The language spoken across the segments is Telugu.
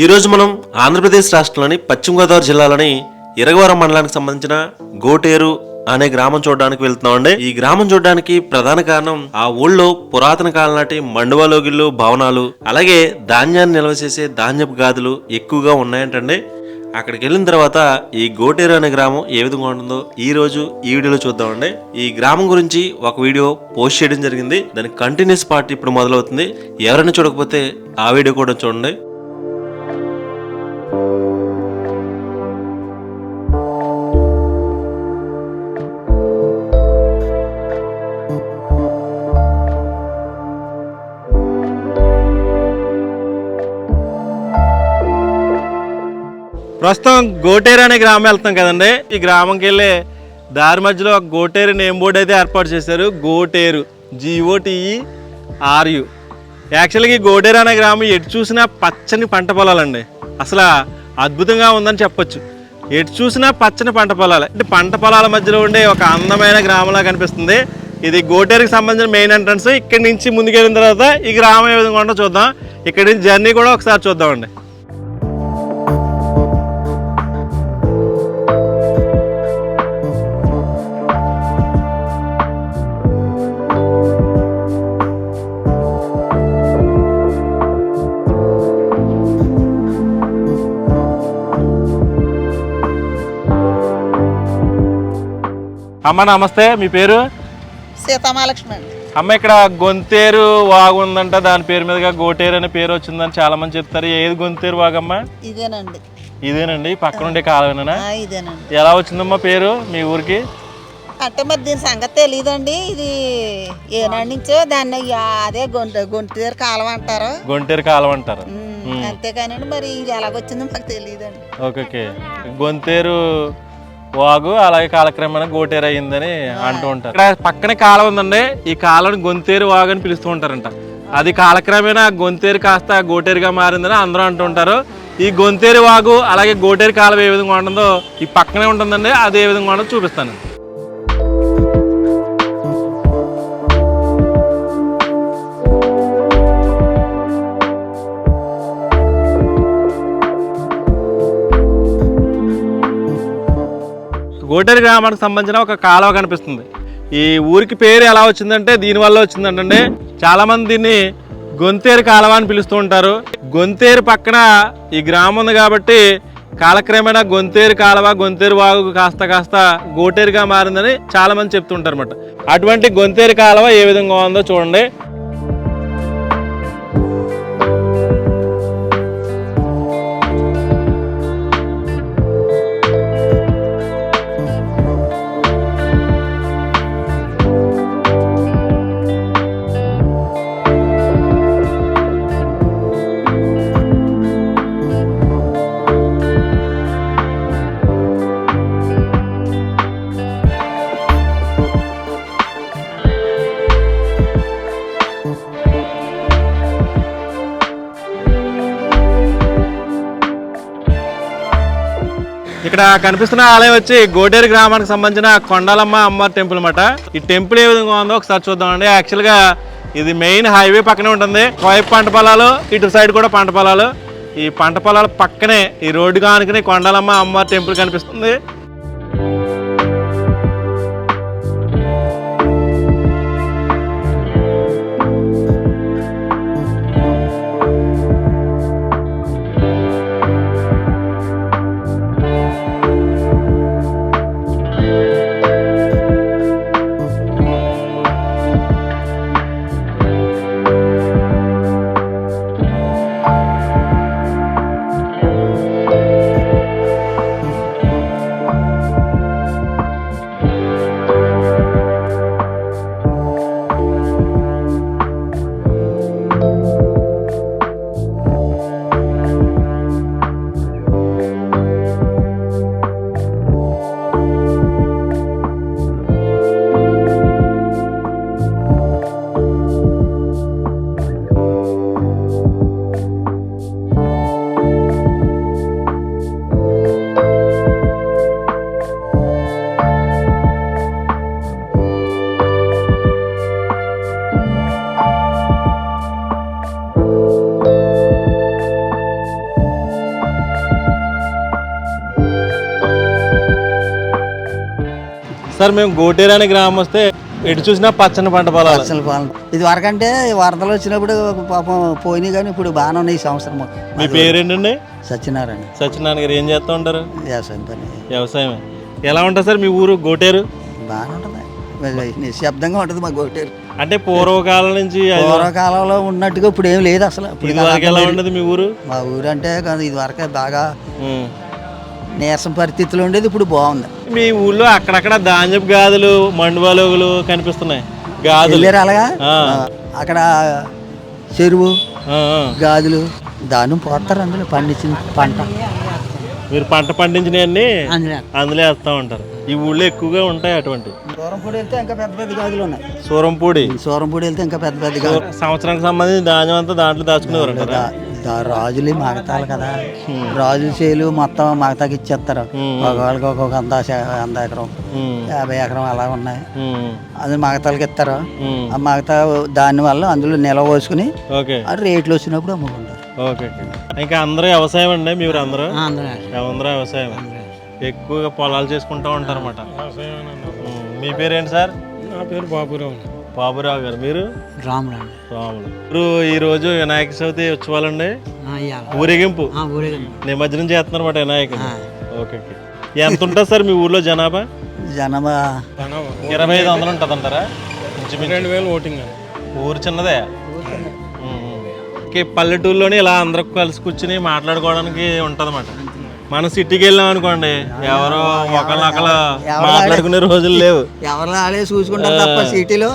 ఈరోజు మనం ఆంధ్రప్రదేశ్ రాష్ట్రంలోని పశ్చిమ గోదావరి జిల్లాలోని ఇరగవరం మండలానికి సంబంధించిన గోటేరు అనే గ్రామం చూడడానికి వెళ్తున్నామండి. ఈ గ్రామం చూడడానికి ప్రధాన కారణం ఆ ఊళ్ళో పురాతన కాలం నాటి మండువాలోగిళ్ళు, భవనాలు, అలాగే ధాన్యాన్ని నిల్వ చేసే ధాన్యపు గాదులు ఎక్కువగా ఉన్నాయంటండి. అక్కడికి వెళ్ళిన తర్వాత ఈ గోటేరు అనే గ్రామం ఏ విధంగా ఉంటుందో ఈ రోజు ఈ వీడియోలో చూద్దామండి. ఈ గ్రామం గురించి ఒక వీడియో పోస్ట్ చేయడం జరిగింది. దాని కంటిన్యూస్ పార్ట్ ఇప్పుడు మొదలవుతుంది. ఎవరైనా చూడకపోతే ఆ వీడియో కూడా చూడండి. ప్రస్తుతం గోటేరు అనే గ్రామం వెళ్తాం కదండి. ఈ గ్రామంకి వెళ్ళే దారి మధ్యలో ఒక గోటేరు నేమ్ బోర్డు అయితే ఏర్పాటు చేశారు. గోటేరు, GOTERU. యాక్చువల్గా ఈ గోటేరు అనే గ్రామం ఎటు చూసినా పచ్చని పంట పొలాలండి. అసలు అద్భుతంగా ఉందని చెప్పొచ్చు. ఎటు చూసినా పచ్చని పంట పొలాలు, అంటే పంట పొలాల మధ్యలో ఉండే ఒక అందమైన గ్రామంలా కనిపిస్తుంది. ఇది గోటేరుకి సంబంధించిన మెయిన్ ఎంట్రన్స్. ఇక్కడి నుంచి ముందుకెళ్ళిన తర్వాత ఈ గ్రామం ఏ విధంగా ఉందో చూద్దాం. ఇక్కడి నుంచి జర్నీ కూడా ఒకసారి చూద్దామండి. అమ్మ నమస్తే, మీ పేరు? సీతామహాలక్ష్మి అండి. అమ్మ, ఇక్కడ గొంతేరు వాగు ఉందంట, దాని పేరు మీదుగా గోటేరు అనే పేరు వచ్చిందని చాలా మంది చెప్తారు. ఏది గొంతేరు వాగమ్మ? ఇదేనండి. ఇదేనండి, పక్కన ఉండే కాలువేనా? ఇదేనండి. ఎలా వచ్చిందమ్మా పేరు మీ ఊరికి? అంటే మరి దీని సంగతి తెలియదండి. ఇది ఏనాటి నుంచో దాన్ని అదే గొంతేరు కాలం అంటారు. గొంటేరు కాలం అంటారు. అంతేకానండి మరి ఇది ఎలాగొచ్చిందో మాకు తెలియదండి. ఓకే. గొంతేరు వాగు అలాగే కాలక్రమేణా గోటేరు అయ్యిందని అంటూ ఉంటారు. ఇక్కడ పక్కనే కాలువ ఉందండి. ఈ కాలువని గొంతేరు వాగు అని పిలుస్తూ ఉంటారంట. అది కాలక్రమేణా గొంతేరు కాస్త గోటేరుగా మారిందని అందరూ అంటూ ఉంటారు. ఈ గొంతేరు వాగు అలాగే గోటేరు కాలువ ఏ విధంగా ఉంటుందో ఈ పక్కనే ఉంటుందండి. అది ఏ విధంగా ఉంటుందో చూపిస్తాను. గోటేరు గ్రామానికి సంబంధించిన ఒక కాలువ కనిపిస్తుంది. ఈ ఊరికి పేరు ఎలా వచ్చిందంటే దీనివల్ల వచ్చిందంటే చాలా మంది దీన్ని గొంతేరు కాలువ అని పిలుస్తూ ఉంటారు. గొంతేరు పక్కన ఈ గ్రామం ఉంది కాబట్టి కాలక్రమేణా గొంతేరు కాలువ, గొంతేరు వాగు కాస్త గోటేరుగా మారిందని చాలా మంది చెప్తుంటారు అన్నమాట. అటువంటి గొంతేరు కాలువ ఏ విధంగా ఉందో చూడండి. ఇక్కడ కనిపిస్తున్న ఆలయం వచ్చి గోటేరు గ్రామానికి సంబంధించిన కొండాలమ్మ అమ్మవారి టెంపుల్ అన్నమాట. ఈ టెంపుల్ ఏ విధంగా ఉందో ఒకసారి చూద్దామండి. యాక్చువల్గా ఇది మెయిన్ హైవే పక్కనే ఉంటుంది. వైపు పంట పొలాలు, ఇటు సైడ్ కూడా పంట పొలాలు. ఈ పంట పొలాల పక్కనే ఈ రోడ్డు కానుకనే కొండాలమ్మ అమ్మవారి టెంపుల్ కనిపిస్తుంది. సార్ మేము గోటేరు అనే గ్రామం వస్తే ఎటు చూసినా పచ్చని పంట పొలాలు. అసలు పాలన ఇది వరకంటే వరదలు వచ్చినప్పుడు పాపం పోయినాయి, కానీ ఇప్పుడు బాగానే ఉన్నాయి ఈ సంవత్సరం. మీ పేరేంటండి? సత్యనారాయణ. సత్యనారాయణ గారు ఏం చేస్తూ ఉంటారు? వ్యవసాయం పని. వ్యవసాయమే. ఎలా ఉంటుంది సార్ మీ ఊరు గోటేరు? బాగానే ఉంటుంది, నిశ్శబ్దంగా ఉంటుంది మా గోటేరు. అంటే పూర్వకాలం నుంచి పూర్వకాలంలో ఉన్నట్టుగా ఇప్పుడు ఏం లేదు అసలు. ఇది వరకు ఎలా ఉండదు మీ ఊరు? మా ఊరు అంటే ఇది వరకే బాగా నీరసం పరిస్థితులు ఉండేది, ఇప్పుడు బాగుంది. మీ ఊళ్ళో అక్కడక్కడ ధాన్యపు గాదులు మండువాలోగులు కనిపిస్తున్నాయి. గాజులు వెళ్ళారు అలాగా. అక్కడ చెరువు గాజులు దాన్ని పోతారు, అందులో పండించిన పంట. మీరు పంట పండించినవన్నీ అందులో వేస్తూ ఉంటారు. ఈ ఊళ్ళో ఎక్కువగా ఉంటాయి అటువంటి. సూరంపూడి వెళ్తే ఇంకా పెద్ద పెద్ద గాజులు ఉన్నాయి. సూరంపూడి వెళ్తే ఇంకా పెద్ద పెద్ద గాజులు. సంవత్సరానికి సంబంధించిన ధాన్యం అంతా దాంట్లో దాచుకునేవారు. రాజులు మగతాలు కదా, రాజుల చేలు మొత్తం మగతాకి ఇచ్చేస్తారు. ఒకళ్ళకి ఒక్కొక్క 100 ఎకరం 50 ఎకరం అలా ఉన్నాయి, అది మగతాలకి ఇస్తారు. ఆ మగతా దాని వల్ల అందులో నిల్వ పోసుకుని రేట్లు వచ్చినప్పుడు అమ్ముకుంటారు. ఇంకా అందరూ వ్యవసాయం అండి. మీరు అందరూ వ్యవసాయం, ఎక్కువగా పొలాలు చేసుకుంటూ ఉంటారు అన్నమాట. మీ పేరేంటి సార్? నా పేరు బాబురావు. బాబురావు గారు. మీరు? రాములు. ఇప్పుడు ఈ రోజు వినాయక చవితి ఉత్సవాలండి, ఊరేగింపు నిమజ్జనం చేస్తున్నారు అన్నమాట వినాయకుడు. ఓకే. ఎంత ఉంటుంది సార్ మీ ఊర్లో జనాభా? 2500 ఉంటుంది అంటారా? 2000 ఓటింగ్. ఊరు చిన్నదే. పల్లెటూరులోనే ఇలా అందరూ కలిసి కూర్చుని మాట్లాడుకోవడానికి ఉంటది అన్నమాట. మనం సిటీకి వెళ్ళాం అనుకోండి, ఎవరో ఒకళ్ళు మాట్లాడుకునే రోజులు లేవు. ఎవరు ఆడే చూసుకుంటారు తప్ప సిటీలో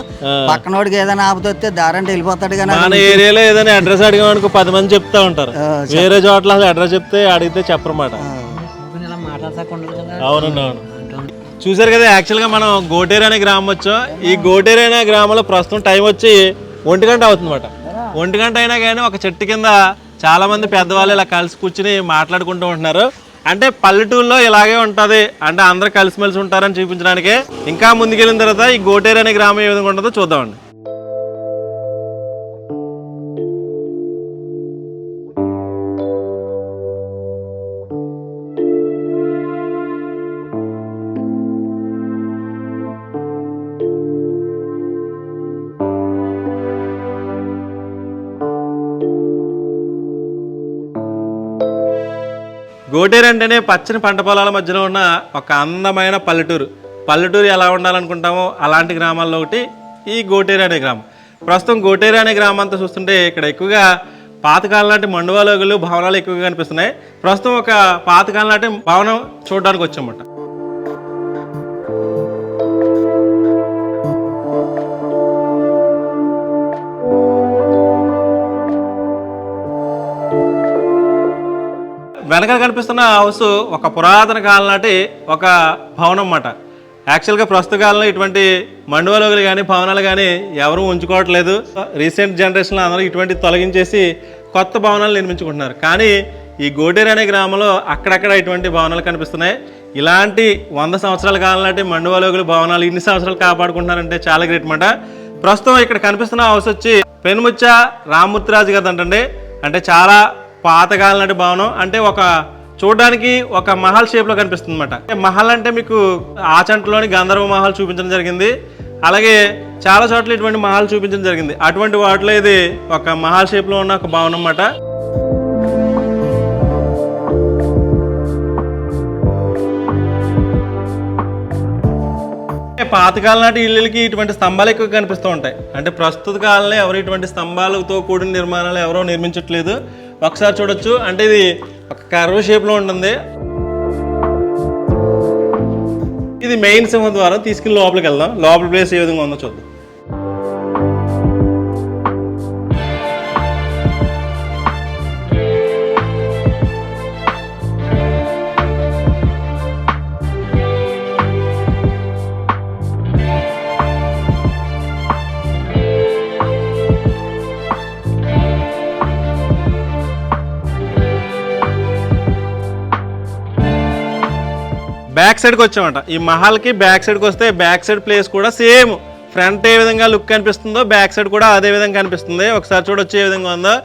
పక్కనోడికి ఏదైనా ఆపుతొస్తే దారంటే వెళ్ళిపోతాడు. కానీ మన ఏరియాలో ఏదైనా అడ్రస్ అడిగామనుకో 10 మంది చెప్తా ఉంటారు. వేరే చోట్ల అసలు అడ్రస్ చెప్తే అడిగితే చెప్పరన్నమాట. అవునండి, అవును. చూసారు కదా, యాక్చువల్గా మనం గోటేరు అనే గ్రామం వచ్చాం. ఈ గోటేరు అనే గ్రామంలో ప్రస్తుతం టైం వచ్చి 1 గంట అవుతుందన్నమాట. 1 గంట అయినా కానీ ఒక చెట్టు కింద చాలా మంది పెద్దవాళ్ళు ఇలా కలిసి కూర్చుని మాట్లాడుకుంటూ ఉంటున్నారు. అంటే పల్లెటూరులో ఇలాగే ఉంటుంది, అంటే అందరూ కలిసిమెలిసి ఉంటారని చూపించడానికే. ఇంకా ముందుకెళ్ళిన తర్వాత ఈ గోటేరు అనే గ్రామం ఏ విధంగా ఉంటుందో చూద్దామండి. గోటేరు అంటేనే పచ్చని పంట పొలాల మధ్యలో ఉన్న ఒక అందమైన పల్లెటూరు ఎలా ఉండాలనుకుంటామో అలాంటి గ్రామాల్లో ఒకటి ఈ గోటేరు అనే గ్రామం. ప్రస్తుతం గోటేరు అనే గ్రామం అంతా చూస్తుంటే ఇక్కడ ఎక్కువగా పాతకాలం నాటి మండువాలోగులు భవనాలు ఎక్కువగా కనిపిస్తున్నాయి. ప్రస్తుతం ఒక పాతకాలం నాటి భవనం చూడడానికి వచ్చామన్నమాట. వెనకాల కనిపిస్తున్న హౌస్ ఒక పురాతన కాలం నాటి ఒక భవనం అన్నమాట. యాక్చువల్గా ప్రస్తుత కాలంలో ఇటువంటి మండువాలోగులు కానీ భవనాలు కానీ ఎవరూ ఉంచుకోవట్లేదు. రీసెంట్ జనరేషన్లో అందరూ ఇటువంటి తొలగించేసి కొత్త భవనాలు నిర్మించుకుంటున్నారు. కానీ ఈ గోటేరు అనే గ్రామంలో అక్కడక్కడ ఇటువంటి భవనాలు కనిపిస్తున్నాయి. ఇలాంటి 100 సంవత్సరాల కాలం నాటి మండువాలోగులు భవనాలు ఇన్ని సంవత్సరాలు కాపాడుకుంటున్నారంటే చాలా గ్రేట్ అన్నమాట. ప్రస్తుతం ఇక్కడ కనిపిస్తున్న హౌస్ వచ్చి పెనుముచ్చ రామ్మూర్తిరాజు గారు అంటండి. అంటే చాలా పాతకాలం నాటి భవనం. అంటే ఒక చూడడానికి ఒక మహల్ షేప్లో కనిపిస్తుంది అన్నమాట. మహల్ అంటే మీకు ఆచంటలోని గంధర్వ మహల్ చూపించడం జరిగింది. అలాగే చాలా చోట్ల ఇటువంటి మహల్ చూపించడం జరిగింది. అటువంటి వాటిలో ఇది ఒక మహల్ షేప్లో ఉన్న ఒక భవనం అన్నమాట. పాతకాలం నాటి ఇళ్ళకి ఇటువంటి స్తంభాలు ఎక్కువ కనిపిస్తూ ఉంటాయి. అంటే ప్రస్తుత కాలంలో ఎవరు ఇటువంటి స్తంభాలతో కూడిన నిర్మాణాలు ఎవరో నిర్మించట్లేదు. ఒకసారి చూడొచ్చు, అంటే ఇది ఒక కర్వ్ షేప్లో ఉంటుంది. ఇది మెయిన్ సింహద్వారం. తీసుకుని లోపలికి వెళ్దాం. లోపల ప్లేస్ ఏ విధంగా ఉందో చూద్దాం. బ్యాక్ సైడ్కి వచ్చామంట. ఈ మహల్కి బ్యాక్ సైడ్కి వస్తే బ్యాక్ సైడ్ ప్లేస్ కూడా సేమ్ ఫ్రంట్ ఏ విధంగా లుక్ కనిపిస్తుందో బ్యాక్ సైడ్ కూడా అదే విధంగా కనిపిస్తుంది. ఒకసారి చూడొచ్చు ఏ విధంగా ఉందో.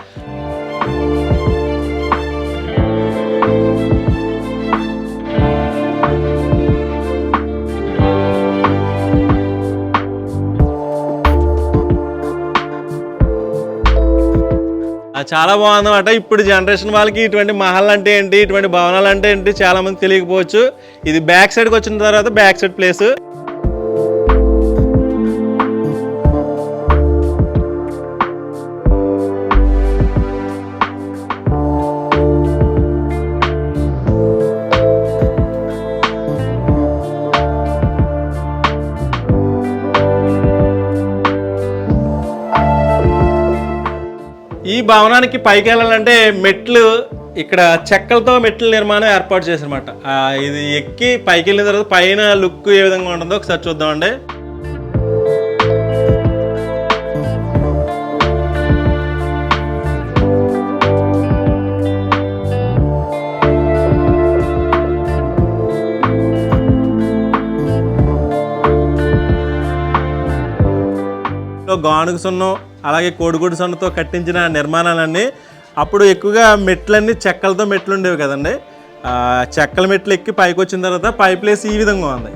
చాలా బాగుందన్నమాట. ఇప్పుడు జనరేషన్ వాళ్ళకి ఇటువంటి మహల్ అంటే ఏంటి, ఇటువంటి భవనాలు అంటే ఏంటి చాలా మంది తెలియకపోవచ్చు. ఇది బ్యాక్ సైడ్కి వచ్చిన తర్వాత బ్యాక్ సైడ్ ప్లేస్. ఈ భవనానికి పైకి వెళ్ళాలంటే మెట్లు ఇక్కడ చెక్కలతో మెట్ల నిర్మాణం ఏర్పాటు చేశారన్నమాట. ఇది ఎక్కి పైకి వెళ్ళిన తర్వాత పైన లుక్ ఏ విధంగా ఉంటుందో ఒకసారి చూద్దామండి. గానుగ సున్నం అలాగే కోడిగుడ్డు సున్నతో కట్టించిన నిర్మాణాలన్నీ అప్పుడు ఎక్కువగా మెట్లన్నీ చెక్కలతో మెట్లు ఉండేవి కదండి. చెక్కల మెట్లు ఎక్కి పైకి వచ్చిన తర్వాత పై ప్లేస్ ఈ విధంగా ఉంది.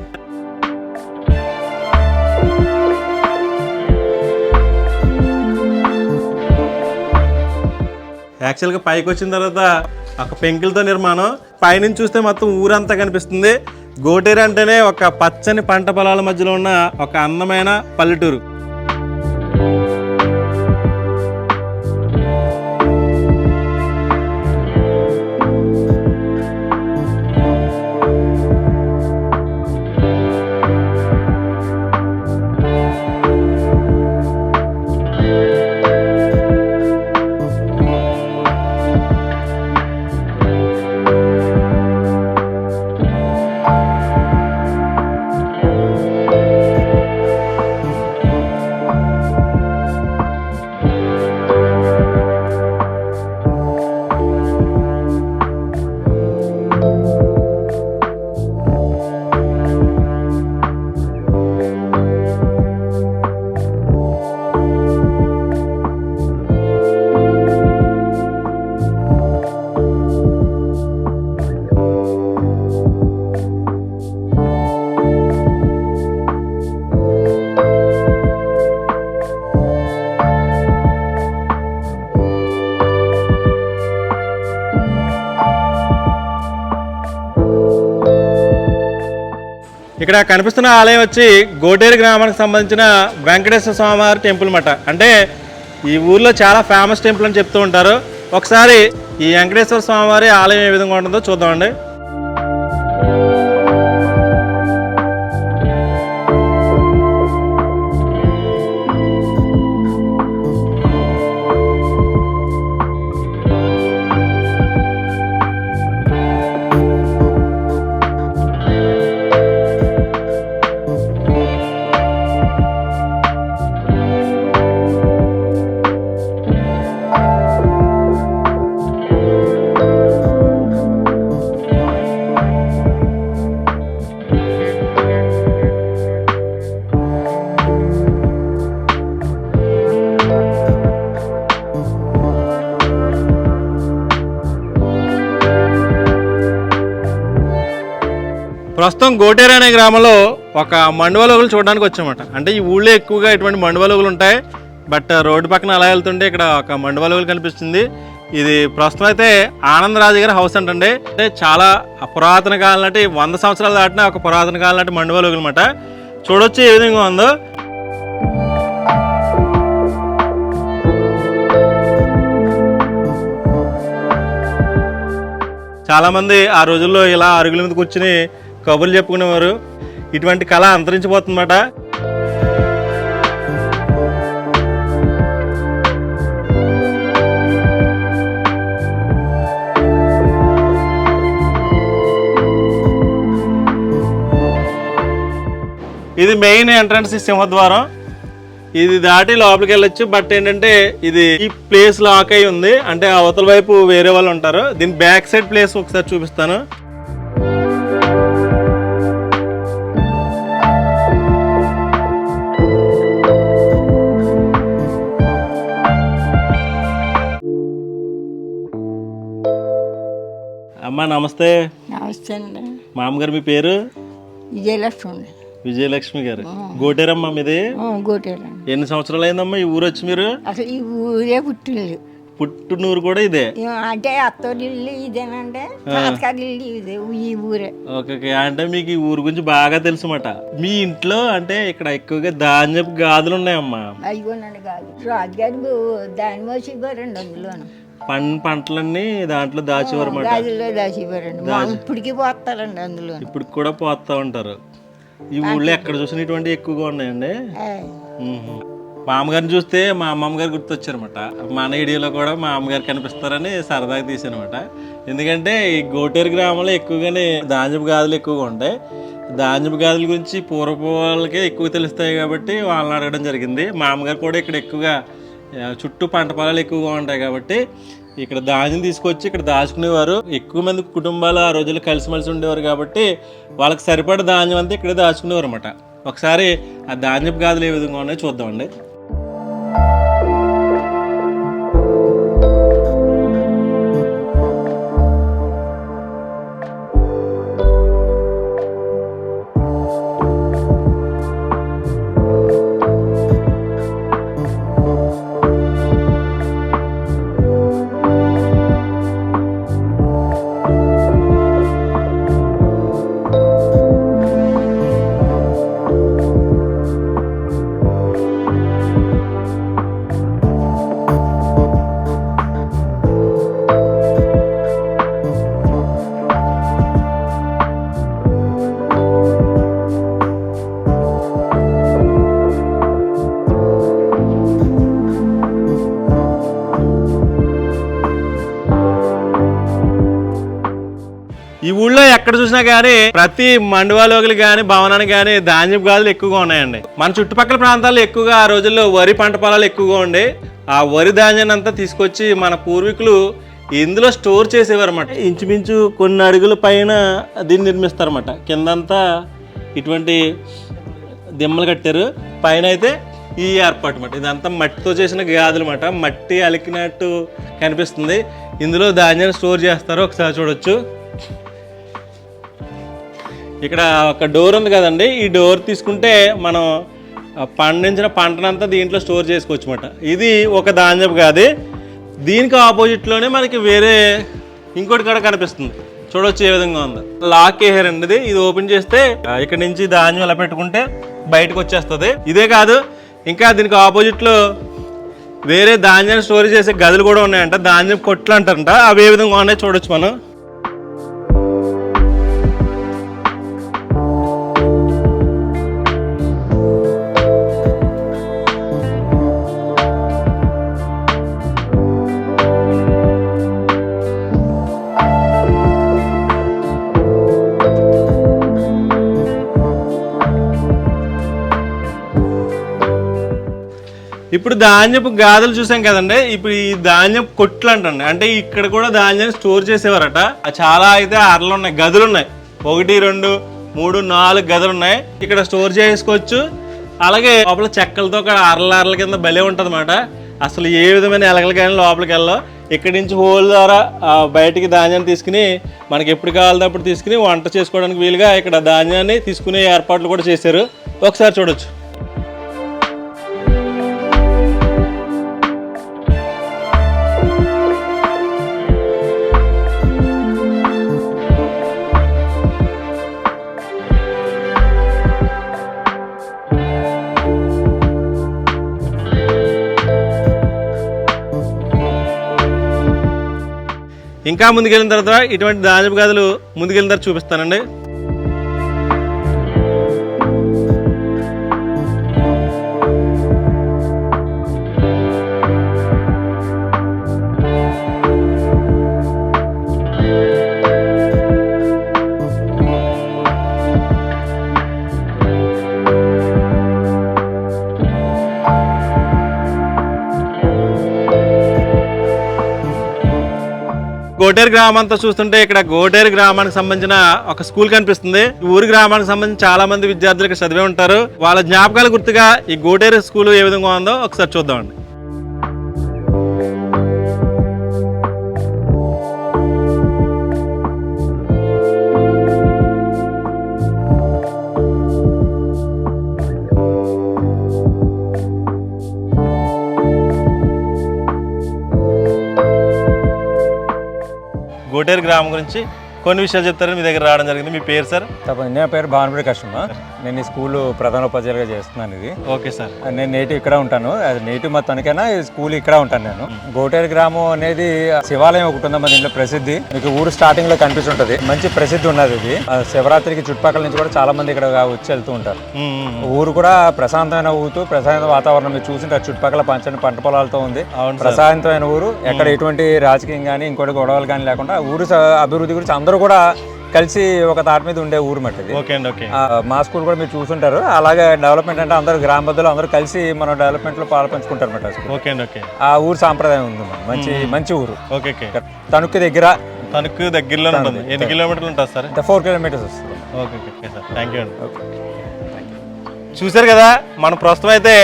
యాక్చువల్గా పైకి వచ్చిన తర్వాత ఒక పెంకులతో నిర్మాణం. పైనుంచి చూస్తే మొత్తం ఊరంతా కనిపిస్తుంది. గోటేరు అంటేనే ఒక పచ్చని పంట పొలాల మధ్యలో ఉన్న ఒక అందమైన పల్లెటూరు. ఇక్కడ కనిపిస్తున్న ఆలయం వచ్చి గోటేరు గ్రామానికి సంబంధించిన వెంకటేశ్వర స్వామివారి టెంపుల్ అన్నమాట. అంటే ఈ ఊర్లో చాలా ఫేమస్ టెంపుల్ అని చెప్తూ ఉంటారు. ఒకసారి ఈ వెంకటేశ్వర స్వామివారి ఆలయం ఏ విధంగా ఉంటుందో చూద్దామండి. ప్రస్తుతం గోటేరు అనే గ్రామంలో ఒక మండువలోగులు చూడడానికి వచ్చామన్నమాట. అంటే ఈ ఊళ్ళో ఎక్కువగా ఇటువంటి మండువలోగులు ఉంటాయి. బట్ రోడ్డు పక్కన అలా వెళ్తుంటే ఇక్కడ ఒక మండువలోగులు కనిపిస్తుంది. ఇది ప్రస్తుతం అయితే ఆనందరాజు గారి హౌస్ అంటండి. అంటే చాలా పురాతన కాలం నాటి 100 సంవత్సరాలు దాటిన ఒక పురాతన కాలం నాటి మండువలోగులు అన్నమాట. చూడొచ్చు ఏ విధంగా ఉందో. చాలామంది ఆ రోజుల్లో ఇలా అరుగుల మీద కూర్చుని కబుర్లు చెప్పుకునేవారు. ఇటువంటి కళ అంతరించిపోతుందన్నమాట. ఇది మెయిన్ ఎంట్రన్స్ సింహద్వారం. ఇది దాటి లోపలికి వెళ్ళొచ్చు. బట్ ఏంటంటే ఇది ఈ ప్లేస్ లాక్ అయి ఉంది. అంటే అవతల వైపు వేరే వాళ్ళు ఉంటారు. దీని బ్యాక్ సైడ్ ప్లేస్ ఒకసారి చూపిస్తాను. అమ్మా నమస్తే. నమస్తే అండి. మామగారు మీ పేరు? విజయలక్ష్మి. విజయలక్ష్మి గారు. గోటేరమ్మా మీది? గోటేరు. ఎన్ని సంవత్సరాలు అయిందమ్మా ఈ ఊరు వచ్చి మీరు? అసలు ఈ ఊరే పుట్టింది. పుట్టునూరు కూడా ఇదే. అంటే అత్తోరి ఇల్లు ఇదేనంటే తాతగారి ఇల్లు ఇదే ఈ ఊరే. ఓకే ఓకే, అంటే మీకు ఈ ఊరు గురించి బాగా తెలుసు అన్నమాట. మీ ఇంట్లో అంటే ఇక్కడ ఎక్కువగా ధాన్యపు గాదులు ఉన్నాయమ్మా. అయిపోయినండి కాదు రాజుగారి దాని మోసి ఇవ్వరండి అందులోను. పంటలన్నీ దాంట్లో దాచేవారు అన్నమాట. గాజుల్లో దాచివ్వరండి. ఇప్పటికి పోతారండి అందులో. ఇప్పుడు కూడా పోతా ఉంటారు. ఈ ఊళ్ళో ఎక్కడ చూసిన ఇటువంటి ఎక్కువగా ఉన్నాయండి. మా అమ్మగారిని చూస్తే మా అమ్మమ్మ గారు గుర్తొచ్చారనమాట. మన ఏరియాలో కూడా మా అమ్మగారు కనిపిస్తారని సరదాగా తీసానమాట. ఎందుకంటే ఈ గోటేరు గ్రామంలో ఎక్కువగానే ధాన్యపు గాదులు ఎక్కువగా ఉంటాయి. ధాన్యపు గాదుల గురించి పూర్వపు వాళ్ళకే ఎక్కువ తెలుస్తాయి కాబట్టి వాళ్ళని అడగడం జరిగింది. మా అమ్మగారు కూడా ఇక్కడ ఎక్కువగా చుట్టూ పంట పొలాలు ఎక్కువగా ఉంటాయి కాబట్టి ఇక్కడ ధాన్యం తీసుకొచ్చి ఇక్కడ దాచుకునేవారు. ఎక్కువ మంది కుటుంబాలు ఆ రోజుల్లో కలిసిమెలిసి ఉండేవారు కాబట్టి వాళ్ళకి సరిపడ ధాన్యం అంతా ఇక్కడే దాచుకునేవారు అనమాట. ఒకసారి ఆ ధాన్యపు గాదులు ఏ విధంగా ఉన్నాయో చూద్దామండి. ఈ ఊళ్ళో ఎక్కడ చూసినా కానీ ప్రతి మండువాలోకి కానీ భవనానికి కానీ ధాన్యపు గాదులు ఎక్కువగా ఉన్నాయండి. మన చుట్టుపక్కల ప్రాంతాల్లో ఎక్కువగా ఆ రోజుల్లో వరి పంట పొలాలు ఎక్కువగా ఉండే ఆ వరి ధాన్యాన్ని అంతా తీసుకొచ్చి మన పూర్వీకులు ఇందులో స్టోర్ చేసేవారు అన్నమాట. ఇంచుమించు కొన్ని అడుగుల పైన దీన్ని నిర్మిస్తారన్నమాట. కిందంతా ఇటువంటి దిమ్మలు కట్టారు, పైన అయితే ఈ ఏర్పాటు అన్నమాట. ఇదంతా మట్టితో చేసిన గాదులు అన్నమాట. మట్టి అలికినట్టు కనిపిస్తుంది. ఇందులో ధాన్యాన్ని స్టోర్ చేస్తారు. ఒకసారి చూడొచ్చు. ఇక్కడ ఒక డోర్ ఉంది కదండి, ఈ డోర్ తీసుకుంటే మనం పండించిన పంటనంతా దీంట్లో స్టోర్ చేసుకోవచ్చు అన్నమాట. ఇది ఒక ధాన్యపు గాది. దీనికి ఆపోజిట్లోనే మనకి వేరే ఇంకోటి కూడా కనిపిస్తుంది. చూడొచ్చు ఏ విధంగా ఉందో. లాక్ వేసారండి. ఇది ఓపెన్ చేస్తే ఇక్కడ నుంచి ధాన్యం ఎలా పెట్టుకుంటే బయటకు వచ్చేస్తుంది. ఇదే కాదు, ఇంకా దీనికి ఆపోజిట్లో వేరే ధాన్యాన్ని స్టోర్ చేసే గదులు కూడా ఉన్నాయంట. ధాన్యం కొట్లు అంటారంట. అవి ఏ విధంగా ఉన్నాయో చూడొచ్చు మనం. ఇప్పుడు ధాన్యపు గాదులు చూసాం కదండి. ఇప్పుడు ఈ ధాన్యపు కొట్లు అంటండి. అంటే ఇక్కడ కూడా ధాన్యాన్ని స్టోర్ చేసేవారట. చాలా అయితే అరలు ఉన్నాయి, గదులు ఉన్నాయి. 1, 2, 3, 4 గదులు ఉన్నాయి. ఇక్కడ స్టోర్ చేసుకోవచ్చు. అలాగే లోపల చెక్కలతో అరల కింద భలే ఉంటుంది అన్నమాట. అసలు ఏ విధమైన ఎలకలు కానీ లోపలికి వెళ్ళాం. ఇక్కడి నుంచి హోల్ ద్వారా బయటికి ధాన్యాన్ని తీసుకుని మనకి ఎప్పుడు కావాలంటే అప్పుడు తీసుకుని వంట చేసుకోవడానికి వీలుగా ఇక్కడ ధాన్యాన్ని తీసుకునే ఏర్పాట్లు కూడా చేశారు. ఒకసారి చూడొచ్చు. ఇంకా ముందుకెళ్ళిన తర్వాత ఇటువంటి ధాన్యపు గాదులు ముందుకెళ్ళిన తర్వాత చూపిస్తానండి. గోటేరు గ్రామం అంతా చూస్తుంటే ఇక్కడ గోటేరు గ్రామానికి సంబంధించిన ఒక స్కూల్ కనిపిస్తుంది. ఊరి గ్రామానికి సంబంధించి చాలా మంది విద్యార్థులు ఇక్కడ చదివే ఉంటారు. వాళ్ళ జ్ఞాపకాలు గుర్తుగా ఈ గోటేరు స్కూల్ ఏ విధంగా ఉందో ఒకసారి చూద్దామండి. గోటేరు గ్రామం గురించి కొన్ని విషయాలు చెప్తారని మీ దగ్గర రావడం జరిగింది. మీ పేరు సార్? తప్పకుండా. నా పేరు భానుపూడి కృష్ణ. నేను ఈ స్కూల్ ప్రధాన ఉపాధ్యాయులుగా చేస్తున్నాను. ఇది ఓకే సార్. నేను నేటివ్ ఇక్కడ ఉంటాను. అది నేటివ్ మొత్తానికైనా ఈ స్కూల్ ఇక్కడ ఉంటాను నేను. గోటేరు గ్రామం అనేది శివాలయం ఒకటి ఉంది మన ఇంట్లో ప్రసిద్ధి. మీకు ఊరు స్టార్టింగ్ లో కనిపిస్తుంటది. మంచి ప్రసిద్ధి ఉన్నది ఇది. శివరాత్రికి చుట్టుపక్కల నుంచి కూడా చాలా మంది ఇక్కడ వచ్చి వెళ్తూ ఉంటారు. ఊరు కూడా ప్రశాంతమైన ఊరు, ప్రశాంత వాతావరణం. మీరు చూసింటారు చుట్టుపక్కల పంట పొలాలతో ఉంది. ప్రశాంతమైన ఊరు. ఎక్కడ ఎటువంటి రాజకీయం కానీ ఇంకోటి గొడవలు కానీ లేకుండా ఊరు అభివృద్ధి గురించి అందరూ కూడా కలిసి ఒక తాటి మీద ఉండే ఊరు మట్టిది. మా స్కూల్ కూడా మీరు చూసుంటారు. అలాగే డెవలప్మెంట్ అంటే అందరూ గ్రామ పెద్దలు అందరూ కలిసి మన డెవలప్మెంట్ లో పాలు పంచుకుంటారు అన్నమాట. ఆ ఊరు సాంప్రదాయం ఉంది. మంచి ఊరు. తణుకు దగ్గరలో ఉంటుంది. ఎన్ని కిలోమీటర్లు ఉంటుంది సార్? 4 కిలోమీటర్స్ వస్తుంది. ఓకే సార్, థ్యాంక్ యూ అండి. చూశారు కదా, మనం ప్రస్తుతం అయితే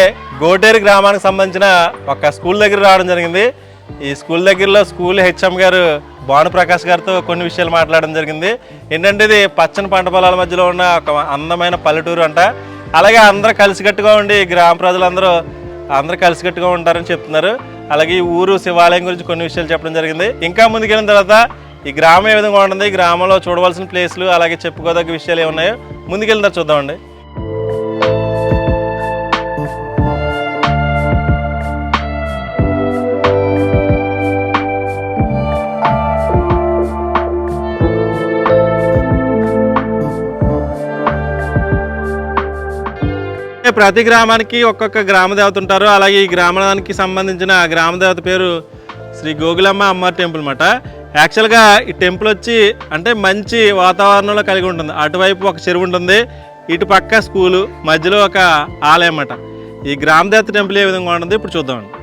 గోటేరు గ్రామానికి సంబంధించిన ఒక స్కూల్ దగ్గర రావడం జరిగింది. ఈ స్కూల్ దగ్గరలో స్కూల్ హెచ్ఎం గారు భానుప్రకాష్ గారితో కొన్ని విషయాలు మాట్లాడడం జరిగింది. ఏంటంటే ఇది పచ్చని పంట పొలాల మధ్యలో ఉన్న ఒక అందమైన పల్లెటూరు అంట. అలాగే అందరూ కలిసికట్టుగా ఉండి గ్రామ ప్రజలందరూ కలిసికట్టుగా ఉంటారని చెప్తున్నారు. అలాగే ఈ ఊరు శివాలయం గురించి కొన్ని విషయాలు చెప్పడం జరిగింది. ఇంకా ముందుకెళ్ళిన తర్వాత ఈ గ్రామం ఏ విధంగా ఉంటుంది, ఈ గ్రామంలో చూడవలసిన ప్లేస్లు, అలాగే చెప్పుకోదగ్గ విషయాలు ఏమున్నాయో ముందుకెళ్ళిన చూద్దామండి. ప్రతి గ్రామానికి ఒక్కొక్క గ్రామ దేవత ఉంటారు. అలాగే ఈ గ్రామానికి సంబంధించిన గ్రామ దేవత పేరు శ్రీ గోగులమ్మ అమ్మవారి టెంపుల్ అన్నమాట. యాక్చువల్గా ఈ టెంపుల్ వచ్చి అంటే మంచి వాతావరణంలో కలిగి ఉంటుంది. అటువైపు ఒక చెరువు ఉంటుంది, ఇటు పక్క స్కూలు, మధ్యలో ఒక ఆలయం అన్నమాట. ఈ గ్రామ దేవత టెంపుల్ ఏ విధంగా ఉంటుంది ఇప్పుడు చూద్దామండి.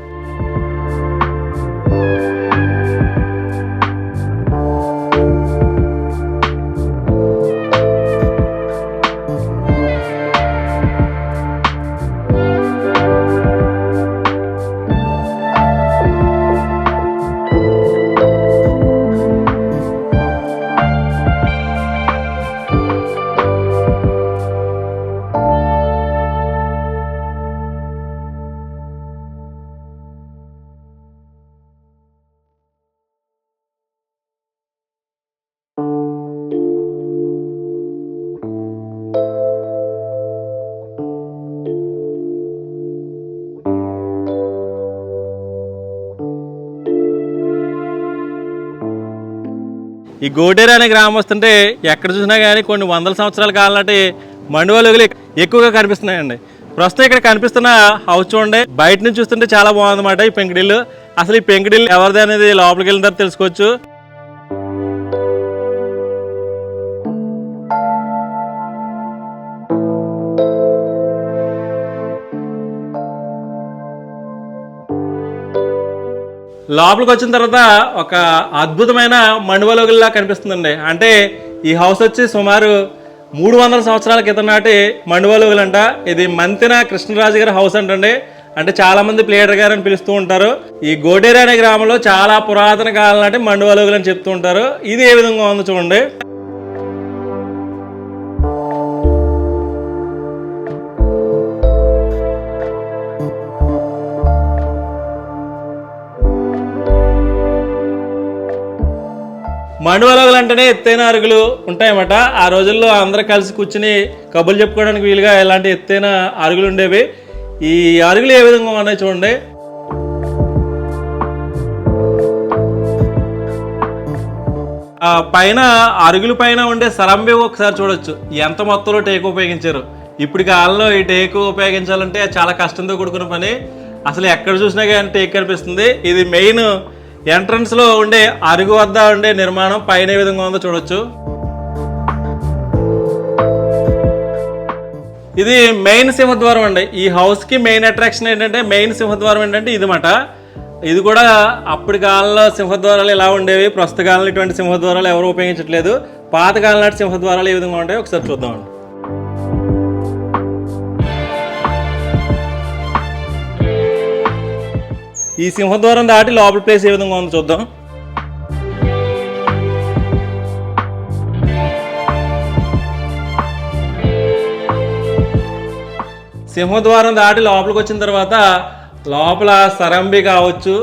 ఈ గోటేరు అనే గ్రామం వస్తుంటే ఎక్కడ చూసినా కానీ కొన్ని వందల సంవత్సరాల కాలం నాటి మండువలుగులు ఎక్కువగా కనిపిస్తున్నాయండి. ప్రస్తుతం ఇక్కడ కనిపిస్తున్న హౌస్ చూడండి, బయట నుంచి చూస్తుంటే చాలా బాగుందన్నమాట. ఈ పెంకుడిల్లు, అసలు ఈ పెంకుడిల్లు ఎవరిది అనేది లోపలికి వెళ్ళిన తర్వాత తెలుసుకోవచ్చు. లోపలికి వచ్చిన తర్వాత ఒక అద్భుతమైన మండువలుగుల్లా కనిపిస్తుందండి. అంటే ఈ హౌస్ వచ్చి సుమారు 300 సంవత్సరాల క్రితం నాటి మండువలుగులంట. ఇది మంతెన కృష్ణరాజు గారి హౌస్ అంటండి. అంటే చాలా మంది ప్లేడర్ గారు అని పిలుస్తూ ఉంటారు. ఈ గోటేరు అనే గ్రామంలో చాలా పురాతన కాలం నాటి మండువలుగులు అని చెప్తూ ఉంటారు. ఇది ఏ విధంగా ఉందో చూడండి. మండువలుగులు అంటేనే ఎత్తైన అరుగులు ఉంటాయన్నమాట. ఆ రోజుల్లో అందరూ కలిసి కూర్చుని కబుర్లు చెప్పుకోవడానికి వీలుగా ఇలాంటి ఎత్తైన అరుగులు ఉండేవి. ఈ అరుగులు ఏ విధంగా ఉన్నాయి చూడండి. పైన అరుగుల పైన ఉండే సరంబి ఒకసారి చూడొచ్చు, ఎంత మొత్తంలో టేకు ఉపయోగించారు. ఇప్పుడు కాలంలో ఈ టేకు ఉపయోగించాలంటే చాలా కష్టంతో కూడుకున్న పని. అసలు ఎక్కడ చూసినా కానీ టేకు కనిపిస్తుంది. ఇది మెయిన్ ఎంట్రన్స్ లో ఉండే అరుగు వద్ద ఉండే నిర్మాణం పైన ఏ విధంగా ఉందో చూడొచ్చు. ఇది మెయిన్ సింహద్వారం అండి. ఈ హౌస్ కి మెయిన్ అట్రాక్షన్ ఏంటంటే, మెయిన్ సింహద్వారం ఏంటంటే ఇది మాట. ఇది కూడా అప్పటి కాలంలో సింహద్వారాలు ఎలా ఉండేవి, ప్రస్తుత కాలంలో ఇటువంటి సింహద్వారాలు ఎవరు ఉపయోగించట్లేదు. పాతకాలం నాటి సింహద్వారాలు ఏ విధంగా ఉంటాయో ఒకసారి చూద్దామండి. ఈ సింహద్వారం దాటి లోపల ప్లేస్ ఏ విధంగా ఉందో చూద్దాం. సింహద్వారం దాటి లోపలికి వచ్చిన తర్వాత లోపల సరంబి కావచ్చు,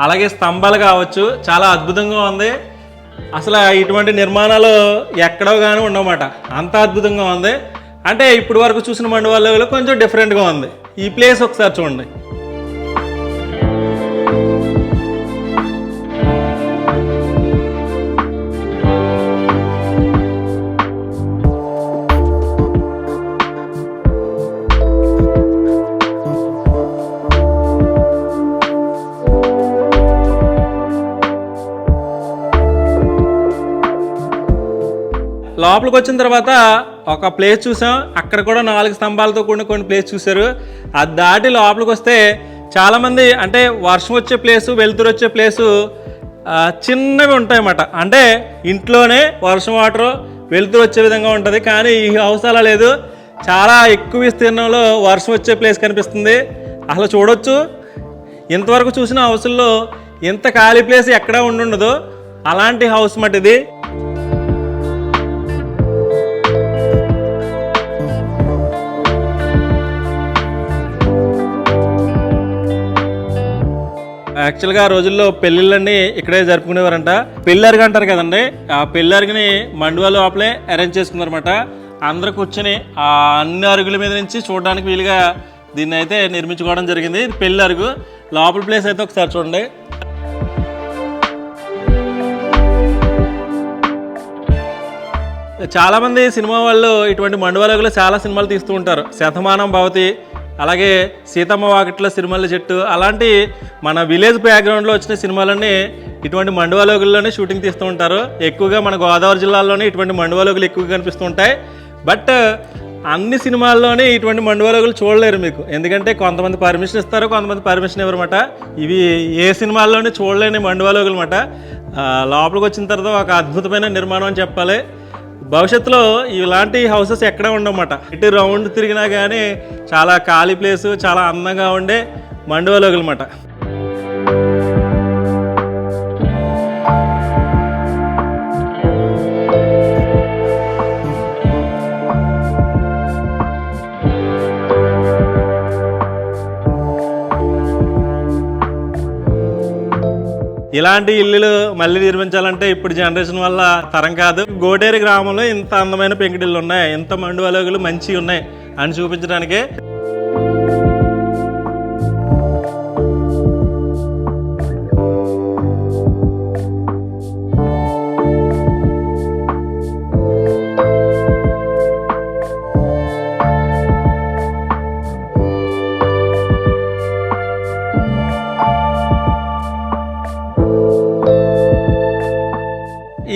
అలాగే స్తంభాలు కావచ్చు, చాలా అద్భుతంగా ఉంది. అసలు ఇటువంటి నిర్మాణాలు ఎక్కడో కానీ ఉండవన్నమాట. అంత అద్భుతంగా ఉంది. అంటే ఇప్పుడు వరకు చూసిన మండవాళ్ళలో కొంచెం డిఫరెంట్గా ఉంది. ఈ ప్లేస్ ఒకసారి చూడండి. లోపలికి వచ్చిన తర్వాత ఒక ప్లేస్ చూసాం. అక్కడ కూడా 4 స్తంభాలతో కూడిన కొన్ని ప్లేస్ చూశారు. అది దాటి లోపలికి వస్తే చాలామంది అంటే వర్షం వచ్చే ప్లేసు, వెలుతురు వచ్చే ప్లేసు చిన్నవి ఉంటాయన్నమాట. అంటే ఇంట్లోనే వర్షం వాటర్ వెలుతురు వచ్చే విధంగా ఉంటుంది. కానీ ఈ హౌస్ అలా లేదు. చాలా ఎక్కువ విస్తీర్ణంలో వర్షం వచ్చే ప్లేస్ కనిపిస్తుంది. అసలు చూడొచ్చు, ఇంతవరకు చూసిన హౌస్ల్లో ఇంత ఖాళీ ప్లేస్ ఎక్కడా ఉండదు. అలాంటి హౌస్ మాట ఇది. యాక్చువల్గా ఆ రోజుల్లో పెళ్ళిళ్ళన్నీ ఇక్కడే జరుపుకునేవారంట. పెళ్ళరిగి అంటారు కదండి, ఆ పెళ్ళరిగిని మండువా లోపలే అరేంజ్ చేసుకున్నారన్నమాట. అందరూ కూర్చొని ఆ అన్ని అరుగుల మీద నుంచి చూడడానికి వీలుగా దీన్ని అయితే నిర్మించుకోవడం జరిగింది. ఇది పెళ్ళి అరుగు. లోపల ప్లేస్ అయితే ఒకసారి చూడండి. చాలామంది సినిమా వాళ్ళు ఇటువంటి మండువాలగులో చాలా సినిమాలు తీస్తూ ఉంటారు. శతమానం భవతి, అలాగే సీతమ్మ వాకిట్లో సిరిమల్ల చెట్టు, అలాంటి మన విలేజ్ బ్యాక్గ్రౌండ్లో వచ్చిన సినిమాలన్నీ ఇటువంటి మండువాలోగుల్లోనే షూటింగ్ తీస్తూ ఉంటారు. ఎక్కువగా మన గోదావరి జిల్లాలోనే ఇటువంటి మండువాలోగులు ఎక్కువగా కనిపిస్తూ ఉంటాయి. బట్ అన్ని సినిమాల్లోనే ఇటువంటి మండువాలోగులు చూడలేరు మీకు. ఎందుకంటే కొంతమంది పర్మిషన్ ఇస్తారు, కొంతమంది పర్మిషన్ ఇవ్వరన్నమాట. ఇవి ఏ సినిమాల్లోనే చూడలేని మండువాలోగులు అన్నమాట. లోపలికి వచ్చిన తర్వాత ఒక అద్భుతమైన నిర్మాణం అని చెప్పాలి. భవిష్యత్తులో ఇలాంటి హౌసెస్ ఎక్కడ ఉండవన్నమాట. ఇటు రౌండ్ తిరిగినా కానీ చాలా ఖాళీ ప్లేసు, చాలా అందంగా ఉండే మండువాలోగులు అన్నమాట. ఇలాంటి ఇల్లులు మళ్ళీ నిర్మించాలంటే ఇప్పుడు జనరేషన్ వల్ల తరం కాదు. గోటేరు గ్రామంలో ఇంత అందమైన పెంకుటిల్లు ఉన్నాయి, ఇంత మండువాలోగులు మంచిగా ఉన్నాయి అని చూపించడానికే.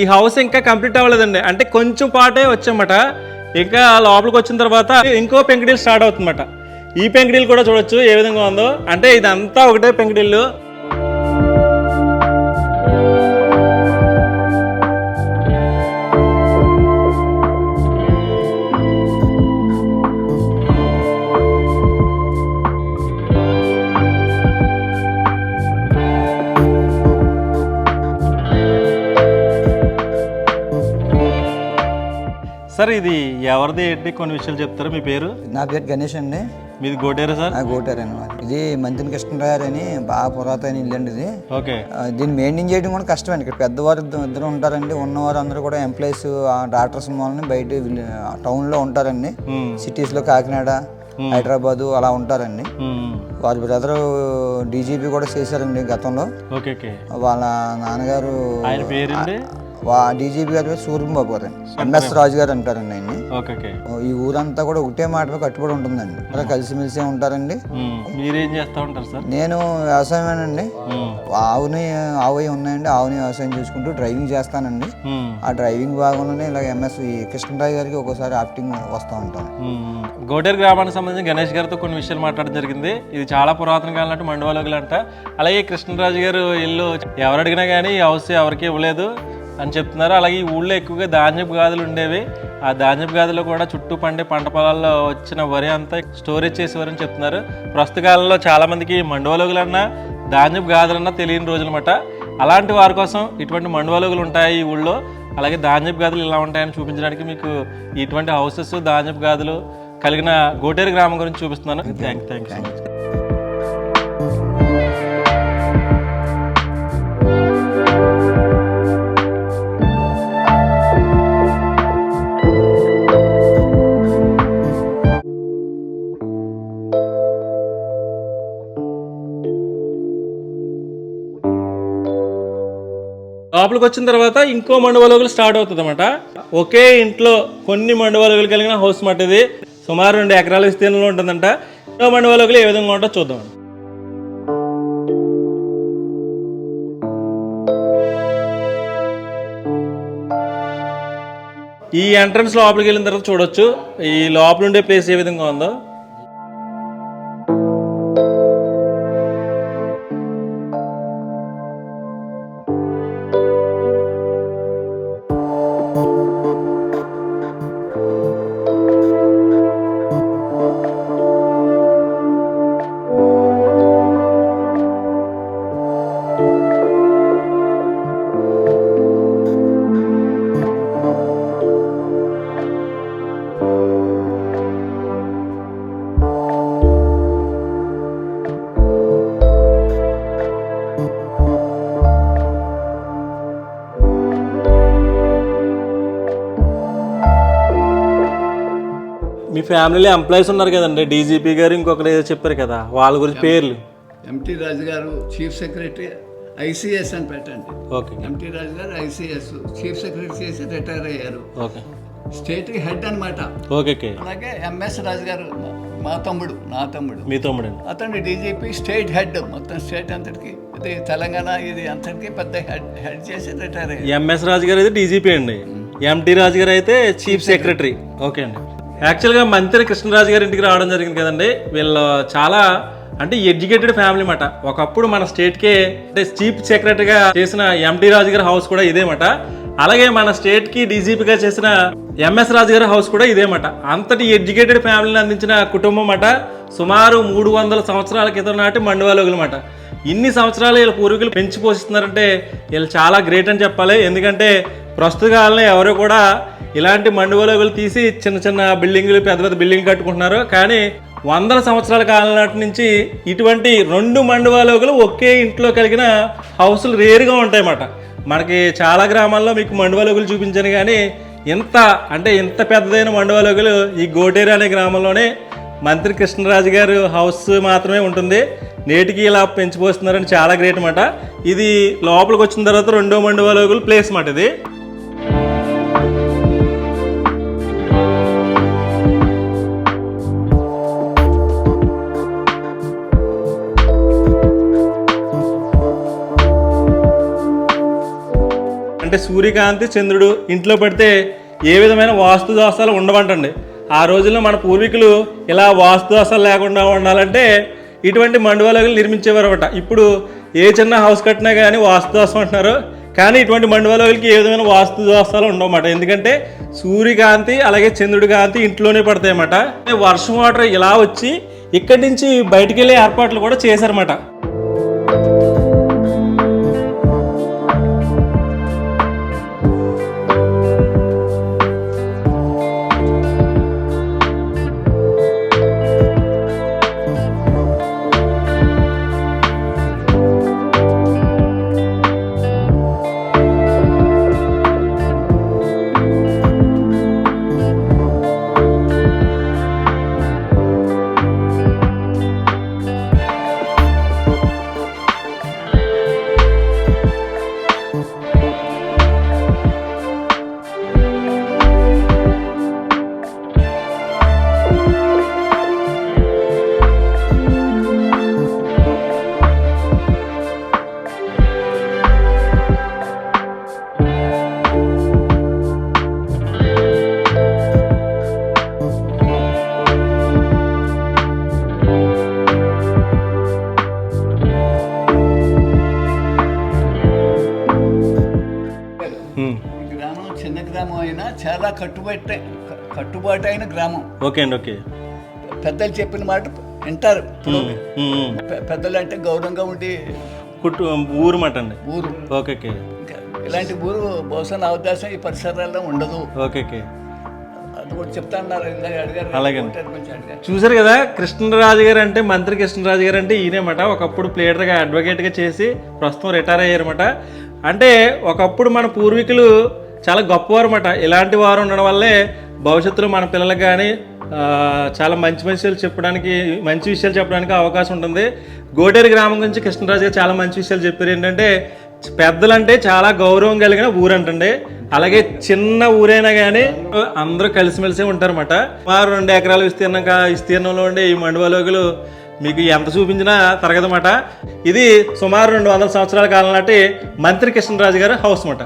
ఈ హౌస్ ఇంకా కంప్లీట్ అవ్వలేదండి. అంటే కొంచెం పాటే వచ్చామట. ఇంకా లోపలికి వచ్చిన తర్వాత ఇంకో పెంకుటిల్లు స్టార్ట్ అవుతుందన్నమాట. ఈ పెంకుటిల్లు కూడా చూడొచ్చు ఏ విధంగా ఉందో. అంటే ఇదంతా ఒకటే పెంకుటిల్లు. సార్ ఇది ఎవరిది ఏంటి కొన్ని విషయాలు చెప్తారా? మీ పేరు? నా పేరు గణేష్ అండి. మీది గోటేరా సార్? గోటారండి. ఇది మంతిని కృష్ణరాయర్ అని బాగా పురాతన ఇల్లు అండి ఇది. ఓకే. దీన్ని మెయింటైన్ చేయడం కూడా కష్టమండి. ఇక్కడ పెద్దవారు ఇద్దరు ఉంటారండి. ఉన్నవారు అందరూ కూడా ఎంప్లాయీస్, డాక్టర్స్ మూలని బయట టౌన్లో ఉంటారండి. సిటీస్లో కాకినాడ, హైదరాబాదు అలా ఉంటారండి. వాళ్ళ బ్రదరు డీజీపీ కూడా చేశారండి గతంలో. Okay okay. వాళ్ళ నాన్నగారు ఆయన పేరండి? డీజీపీ గారు సూర్యబాబు గారు అండి. ఎంఎస్ రాజు గారు అంటారండి ఆయన్ని. Okay okay. ఈ ఊరంతా కూడా ఒకటే మాట కట్టుబడి ఉంటుందండి. అలా కలిసిమెలిసే ఉంటారండి. మీరేం చేస్తూ ఉంటారు సార్? నేను వ్యవసాయమేనండి. ఆవు ఉన్నాయండి. ఆవుని వ్యవసాయం చూసుకుంటూ డ్రైవింగ్ చేస్తానండి. ఆ డ్రైవింగ్ భాగంలోనే ఇలా ఎంఎస్ కృష్ణరాజు గారికి ఒక్కోసారి యాక్టింగ్ వస్తూ ఉంటాను. గోటేరు గ్రామానికి సంబంధించి గణేష్ గారితో కొన్ని విషయాలు మాట్లాడడం జరిగింది. ఇది చాలా పురాతన కాలం నాటి మండువాలోగులు అంట. అలాగే కృష్ణరాజు గారు ఇల్లు ఎవరు అడిగినా కానీ ఈ హౌస్ ఎవరికి ఇవ్వలేదు అని చెప్తున్నారు. అలాగే ఈ ఊళ్ళో ఎక్కువగా ధాన్యపు గాదులు ఉండేవి. ఆ ధాన్యపు గాదులో కూడా చుట్టూ పండే పంట పొలాల్లో వచ్చిన వరి అంతా స్టోరేజ్ చేసేవారని చెప్తున్నారు. ప్రస్తుత కాలంలో చాలామందికి మండువాలోగులన్నా ధాన్యపు గాదులన్నా తెలియని రోజులన్నమాట. అలాంటి వారి కోసం ఇటువంటి మండువాలోగులు ఉంటాయి ఈ ఊళ్ళో. అలాగే ధాన్యపు గాదులు ఇలా ఉంటాయని చూపించడానికి మీకు ఇటువంటి హౌసెస్, ధాన్యపు గాదులు కలిగిన గోటేరు గ్రామం గురించి చూపిస్తున్నాను. Thank you. లోపలికి వచ్చిన తర్వాత ఇంకో మండువలోగులు స్టార్ట్ అవుతుంది అనమాట. ఒకే ఇంట్లో కొన్ని మండువలోగులు కలిగిన హౌస్ మాట ఇది. సుమారు 2 ఎకరాల విస్తీర్ణంలో ఉంటుందంట. ఇంకో మండువలోగులు ఏ విధంగా ఉంటుందో చూద్దాం. ఈ ఎంట్రన్స్ లోపలికి వెళ్ళిన తర్వాత చూడొచ్చు ఈ లోపల ఉండే ప్లేస్ ఏ విధంగా ఉందో. మీ ఫ్యామిలీలో ఎంప్లాయీస్ ఉన్నారు కదండి, డీజీపీ గారు ఇంకొకరు ఏదో చెప్పారు కదా, వాళ్ళ గురించి పేర్లు. ఎంటీ రాజు గారు చీఫ్ సెక్రటరీ ఐసీఎస్ అని పెట్టండి. ఓకే. ఎంటీ రాజు గారు ఐసీఎస్ చీఫ్ సెక్రటరీ చేసి రిటైర్ అయ్యారు. ఓకే. స్టేట్ హెడ్ అనమాట. ఓకే. అలాగే ఎంఎస్ రాజు గారు నా తమ్ముడు. మీ తమ్ముడు అతను డీజీపీ స్టేట్ హెడ్, మొత్తం స్టేట్ అంతటికి, ఇది తెలంగాణ ఇది అంతటికి పెద్ద హెడ్ చేసి రిటైర్ అయ్యారు. ఎంఎస్ రాజు గారు అయితే డీజీపీ అండి, ఎంటీ రాజు గారు అయితే చీఫ్ సెక్రటరీ. ఓకే అండి. యాక్చువల్గా మంత్రి కృష్ణరాజు గారి ఇంటికి రావడం జరిగింది కదండి. వీళ్ళు చాలా అంటే ఎడ్యుకేటెడ్ ఫ్యామిలీ మాట. ఒకప్పుడు మన స్టేట్కే అంటే చీఫ్ సెక్రటరీగా చేసిన ఎంటీ రాజు గారి హౌస్ కూడా ఇదేమాట. అలాగే మన స్టేట్కి డీజీపీగా చేసిన ఎంఎస్ రాజు గారి హౌస్ కూడా ఇదేమాట. అంతటి ఎడ్యుకేటెడ్ ఫ్యామిలీని అందించిన కుటుంబం మాట. సుమారు 300 సంవత్సరాల క్రితం నాటి మండువాలోగులు మాట. ఇన్ని సంవత్సరాలు వీళ్ళ పూర్వీకులు పెంచి పోషిస్తున్నారంటే వీళ్ళు చాలా గ్రేట్ అని చెప్పాలి. ఎందుకంటే ప్రస్తుత కాలంలో ఎవరు కూడా ఇలాంటి మండువాలోగులు తీసి చిన్న చిన్న బిల్డింగులు, పెద్ద పెద్ద బిల్డింగ్ కట్టుకుంటున్నారు. కానీ 100 సంవత్సరాల కాలం నాటి నుంచి ఇటువంటి 2 మండువాలోగులు ఒకే ఇంట్లో కలిగిన హౌసులు రేరుగా ఉంటాయన్నమాట. మనకి చాలా గ్రామాల్లో మీకు మండువాలోగులు చూపించాను, కానీ ఇంత పెద్దదైన మండువాలోగులు ఈ గోటేరు అనే గ్రామంలోనే మంత్రి కృష్ణరాజు గారు హౌస్ మాత్రమే ఉంటుంది. నేటికి ఇలా పెంచిపోస్తున్నారని చాలా గ్రేట్ అన్నమాట. ఇది లోపలికి వచ్చిన తర్వాత 2వ మండువాలోగులు ప్లేస్ మాట ఇది. అంటే సూర్యకాంతి, చంద్రుడు ఇంట్లో పడితే ఏ విధమైన వాస్తు దోషాలు ఉండవంటండి. ఆ రోజుల్లో మన పూర్వీకులు ఇలా వాస్తు దోషాలు లేకుండా ఉండాలంటే ఇటువంటి మండువాలోగులు నిర్మించేవారు అనమాట. ఇప్పుడు ఏ చిన్న హౌస్ కట్టినా కానీ వాస్తు దోషం అంటున్నారు, కానీ ఇటువంటి మండువాలోగులకి ఏ విధమైన వాస్తు దోషాలు ఉండవన్నమాట. ఎందుకంటే సూర్యకాంతి అలాగే చంద్రుడి కాంతి ఇంట్లోనే పడతాయి అన్నమాట. వర్షం వాటర్ ఇలా వచ్చి ఇక్కడి నుంచి బయటికి వెళ్ళే ఏర్పాట్లు కూడా చేశారన్నమాట. గ్రామం చిన్న గ్రామం అయినా చాలా కట్టుబాటు అయిన గ్రామం. ఓకే అండి. ఓకే. పెద్దలు చెప్పిన మాట వింటారు. పెద్దలు అంటే గౌరవంగా ఉండి ఊరు మాట అండి. ఊరు. ఓకే. ఇలాంటి ఊరు బహుశా నా ఉద్దేశం ఈ పరిసరాల్లో ఉండదు. ఓకే. అది కూడా చెప్తా అన్నారు. అలాగే చూసారు కదా, కృష్ణరాజు గారు అంటే మంత్రి కృష్ణరాజు గారు అంటే ఈయనమాట. ఒకప్పుడు ప్లేడర్గా అడ్వకేట్గా చేసి ప్రస్తుతం రిటైర్ అయ్యారన్నమాట. అంటే ఒకప్పుడు మన పూర్వీకులు చాలా గొప్పవారు అన్నమాట. ఇలాంటి వారు ఉండడం వల్లే భవిష్యత్తులో మన పిల్లలకు కానీ చాలా మంచి విషయాలు చెప్పడానికి అవకాశం ఉంటుంది. గోటేరు గ్రామం గురించి కృష్ణరాజు గారు చాలా మంచి విషయాలు చెప్పారు. ఏంటంటే పెద్దలంటే చాలా గౌరవం కలిగిన ఊరంటండి. అలాగే చిన్న ఊరైనా కానీ అందరూ కలిసిమెలిసి ఉంటారన్నమాట. సుమారు 2 ఎకరాల విస్తీర్ణంలో ఉండే ఈ మండువాలోగులు మీకు ఎంత చూపించినా తరగదన్నమాట. ఇది సుమారు 200 సంవత్సరాల కాలం నాటి మంత్రి కృష్ణరాజు గారి హౌస్ అన్నమాట.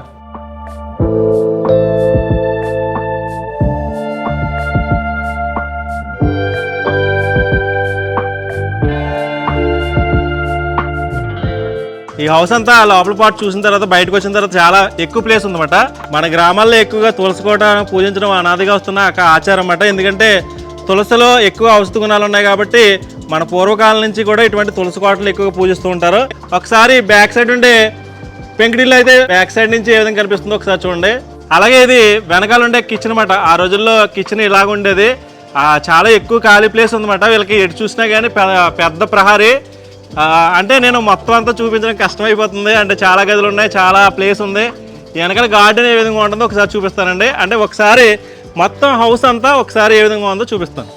ఈ హౌస్ అంతా లోపల పాటు చూసిన తర్వాత బయటకు వచ్చిన తర్వాత చాలా ఎక్కువ ప్లేస్ ఉందన్నమాట. మన గ్రామాల్లో ఎక్కువగా తులసి కోట పూజించడం అనాదిగా వస్తున్న ఒక ఆచారం అన్నమాట. ఎందుకంటే తులసిలో ఎక్కువ ఔషధ గుణాలు ఉన్నాయి కాబట్టి మన పూర్వకాలం నుంచి కూడా ఇటువంటి తులసి కోటలు ఎక్కువగా పూజిస్తూ ఉంటారు. ఒకసారి బ్యాక్ సైడ్ ఉండే పెంకుటిల్లు అయితే బ్యాక్ సైడ్ నుంచి ఏ విధంగా కనిపిస్తుందో ఒకసారి చూడండి. అలాగే ఇది వెనకాల ఉండే కిచెన్ అన్నమాట. ఆ రోజుల్లో కిచెన్ ఇలాగ ఉండేది. చాలా ఎక్కువ ఖాళీ ప్లేస్ ఉందన్నమాట. వీళ్ళకి ఎటు చూసినా కానీ పెద్ద ప్రహారీ. అంటే నేను మొత్తం అంతా చూపించడం కష్టమైపోతుంది. అంటే చాలా గదులు ఉన్నాయి, చాలా ప్లేస్ ఉంది. వెనకాల గార్డెన్ ఏ విధంగా ఉంటుందో ఒకసారి చూపిస్తానండి. అంటే ఒకసారి మొత్తం హౌస్ అంతా ఒకసారి ఏ విధంగా ఉందో చూపిస్తాను.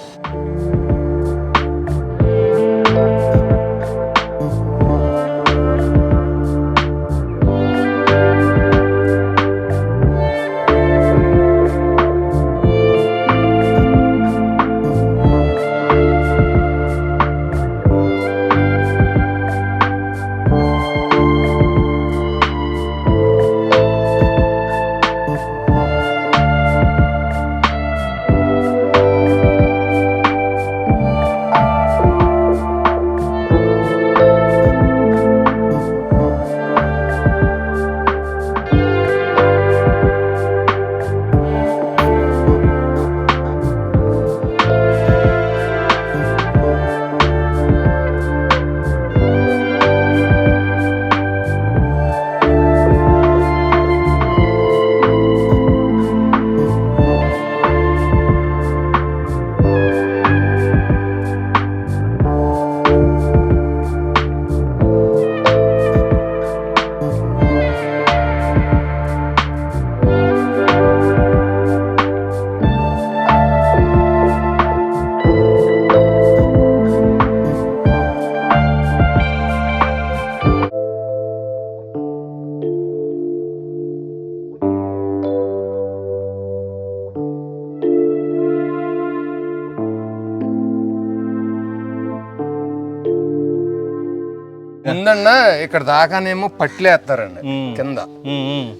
ముందన్న ఇక్కడ దాకానేమో పట్లేస్తారండి.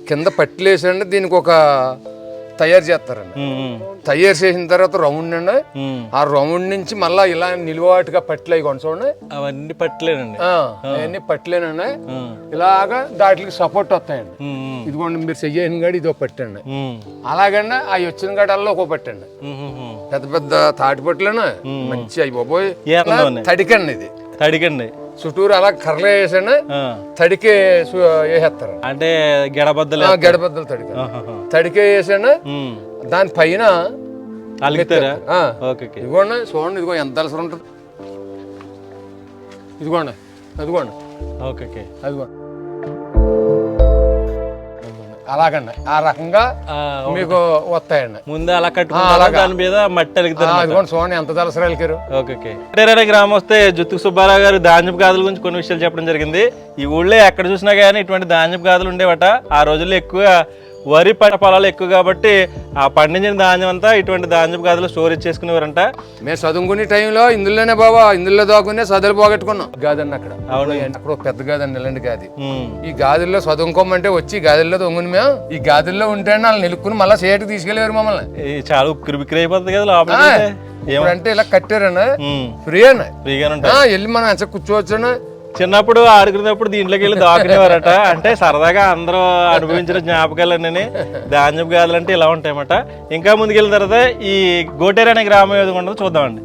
కింద పట్లేసండి దీనికి ఒక తయారు చేస్తారండి. తయారు చేసిన తర్వాత రౌండ్ అండి. ఆ రౌండ్ నుంచి మళ్ళా ఇలా నిలువాటుగా పట్లు అవి చూడండి. అవన్నీ పట్లేనండి. అవన్నీ పట్లేనండి. ఇలాగా దాటికి సపోర్ట్ వస్తాయండి. ఇదిగోండి మీరు చెయ్యని కాడి ఇది ఒక పట్టండి. అలాగండి అవి వచ్చిన కాడల్లో ఒక పట్టండి. పెద్ద పెద్ద తాటి పట్లేనా మంచి అవి బాబోయ్ తడికండి. ఇది తడికండి. చుట్టూరు అలా కర్రలు వేసండి. తడికే వేసేస్తారు. అంటే గడబద్దలు తడిక తడికే వేసండి. దాని పైన ఇదిగోండి చూడండి. ఇదిగో ఎంత అవసరం ఉంటుంది. ఇదిగోండి అదిగోండి. అదిగోండి అలాగండి. ఆ రకంగా మీకు వస్తాయండి. ముందే అలా కట్టుకుంటారు. దాని మీద మట్టి అలుగుతారు. చూడండి ఎంత దళసరా వెళ్ళారు. ఓకే. గ్రామం వస్తే జుత్తుకు సుబ్బారావు గారు ధాన్యపు గాదుల గురించి కొన్ని విషయాలు చెప్పడం జరిగింది. ఈ ఊళ్ళో ఎక్కడ చూసినా కానీ ఇటువంటి ధాన్యపు గాదులు ఉండేవట. ఆ రోజుల్లో ఎక్కువ వరి పంట పొలాలు ఎక్కువ కాబట్టి ఆ పండించిన ధాన్యం అంతా ఇటువంటి ధాన్యపు గాదులు స్టోరేజ్ చేసుకునేవారంట. మేము చదువుకునే టైంలో ఇందులోనే బాబా ఇందులో దాక్కునే చదువులు పోగొట్టుకున్నాం. గాదండి అక్కడ. అవును. అక్కడ పెద్ద గాదండి ఇలాంటి గాది. ఈ గాదుల్లో చదువుకోమంటే వచ్చి గాదుల్లో దొంగని మేము ఈ గాదుల్లో ఉంటే వాళ్ళు నిలుక్కుని మళ్ళీ సేటుకు తీసుకెళ్లేవారు మమ్మల్ని. చాలా ఉక్కిరి బిక్కిరి అయిపోతుంది కదా లోపల. అంటే ఇలా కట్టారన్నా ఫ్రీ అన్న వెళ్ళి మనం ఎంత కూర్చోవచ్చున్నా. చిన్నప్పుడు ఆడుకునేటప్పుడు దీంట్లోకి వెళ్ళి దాకునేవారట. అంటే సరదాగా అందరూ అనుభవించిన జ్ఞాపకాలన్నీ ధాన్యపు గాదులు అంటే ఇలా ఉంటాయన్నమాట. ఇంకా ముందుకెళ్ళిన తర్వాత ఈ గోటేరు అనే గ్రామం ఏదో ఉండదో చూద్దామండి.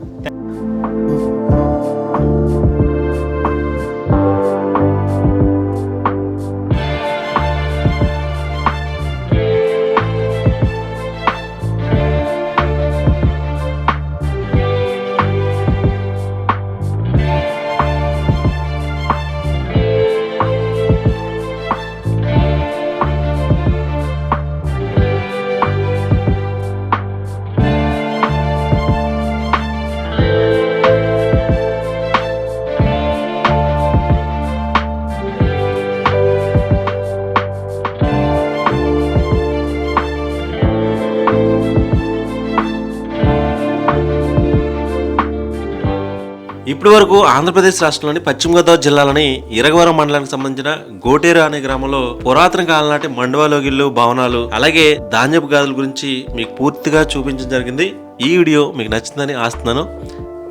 ఇప్పటి వరకు ఆంధ్రప్రదేశ్ రాష్ట్రంలోని పశ్చిమ గోదావరి జిల్లాలోని ఇరగవరం మండలానికి సంబంధించిన గోటేరు అనే గ్రామంలో పురాతన కాలం నాటి మండవాలోగిళ్ళు భవనాలు అలాగే ధాన్యపు గాదుల గురించి మీకు పూర్తిగా చూపించడం జరిగింది. ఈ వీడియో మీకు నచ్చిందని ఆస్తున్నాను.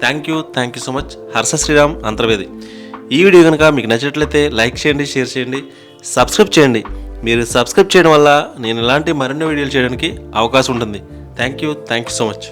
Thank you so much. Harsha Sriram Antarvedi. ఈ వీడియో కనుక మీకు నచ్చినట్లయితే లైక్ చేయండి, షేర్ చేయండి, సబ్స్క్రైబ్ చేయండి. మీరు సబ్స్క్రైబ్ చేయడం వల్ల నేను ఇలాంటి మరిన్ని వీడియోలు చేయడానికి అవకాశం ఉంటుంది. Thank you so much.